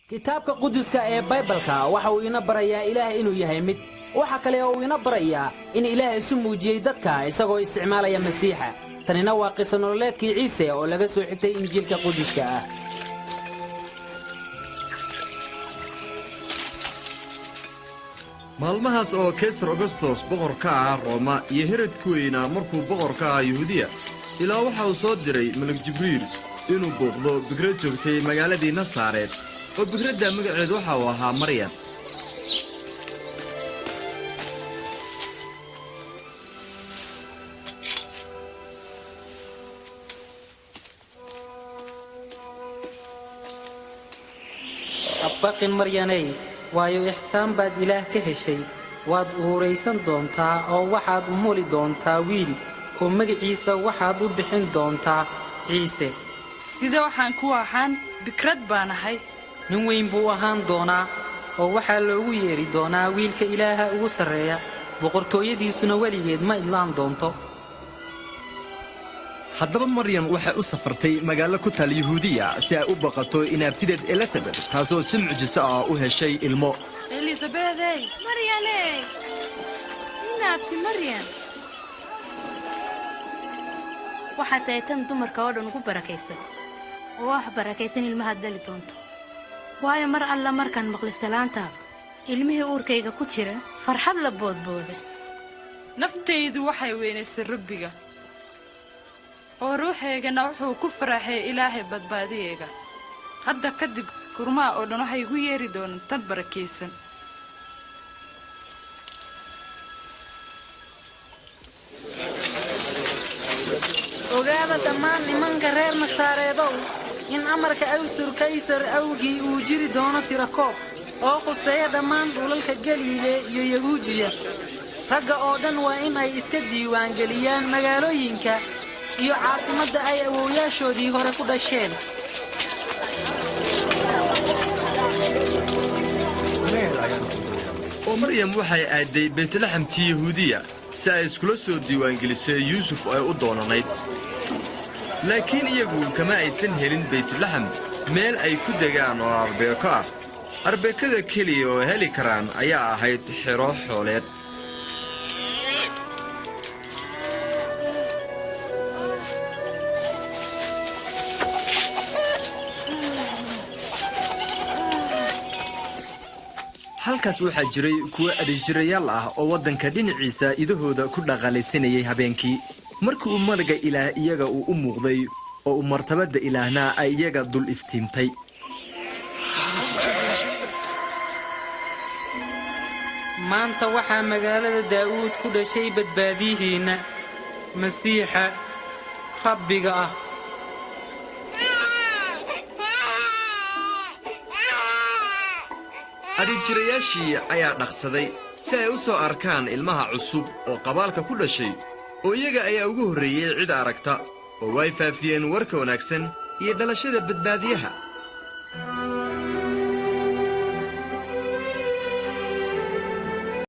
kitaabka quduska ee Baybalka waxa uu ina barayaa Ilaah inuu yahay mid waxa kale oo uu ina barayaa in Ilaah isu muujiyay dadka isagoo isticmaalaya Masiixa tanina waa qiso nololeedkii Ciise oo laga soo xigtay Injiilka Quduska ah maalmahaas oo Kaysar Augustus boqorka ah Roma iyo Herodkuyna markuu boqorka ah Yahuudiya ilaa waxa uu soo diray Malag Jibriil inuu booqdo bikrad joogtay magaaladii Nasaareed oo bikradda magaceedu waxa uu ahaa Maryam abaqin Maryanay waayo ihsaan baad Ilaah ka heshay waad uuraysan doontaa oo waxaad u muli doontaa wiil oo magaciisa waxaad u bixin doontaa Ciise sida waxaan ku ahaan bikrad baan ahay nin weyn buu ahaan doonaa oo waxa loogu yeeri doonaa wiilka Ilaaha ugu sareeya boqortooyadiisuna waligeed ma idlaan doonto haddaba Maryam waxay u safartay magaalo ku taal Yahuudiya si ay u baqato inaabtideed Elizabeth taasoo si mucjiso ah u heshay ilmo Elizabeth Maryam inaabti Maryam waxa taaytan dumarka oo dhan ugu barakaysan oo wax barakaysan ilmaha dali doonto waayo mar alla markaan maqlay salaantaada ilmihii uurkayga ku jira farxad la boodbooday naftaydu waxay weynaysay Rabbiga oo ruuxeygana wuxuu ku faraxay Ilaahay badbaadiyayga hadda kadib kurmaa oo dhan waxay igu yeeri doonaan tan barakaysan ogaada dhammaan nimanka reer Nasaareedow in amarka Kaysar awgii uu jiri doono tirakoob oo khuseeya dhammaan dhulalka Galiile iyo Yahuudiya ragga oo dhan waa in ay iska diiwaan geliyaan magaalooyinka iyo caasimadda ay awoowayaashoodii hore ku dhasheen oo Maryam waxay aaday Beetlehem-tii Yahuudiya si ay iskula soo diiwaan gelisay Yuusuf oo ay u doonanayd laakiin iyagu kama aysan helin Beetlehem meel ay ku degaan oo arbeeko ah arbeekada keliya oo heli karaan ayaa ahayd xero xooleed halkaas waxaa jiray kuwa adeejirayaal ah oo waddanka dhinaciisa idahooda ku dhaqaalaysanayay habeenkii markii uu malaga Ilaah iyaga uu u muuqday oo uu martabada Ilaahna ay iyaga dul iftiimtay maanta waxaa magaalada Daawud ku dhashay badbaadiyihiina Masiixa Rabbiga ah adeejirayaashii ayaa dhaqsaday si ay u soo arkaan ilmaha cusub oo qabaalka ku dhashay oo iyaga ayaa ugu horreeyey cid aragta oo way faafiyeen warka wanaagsan iyo dhalashada badbaadiyaha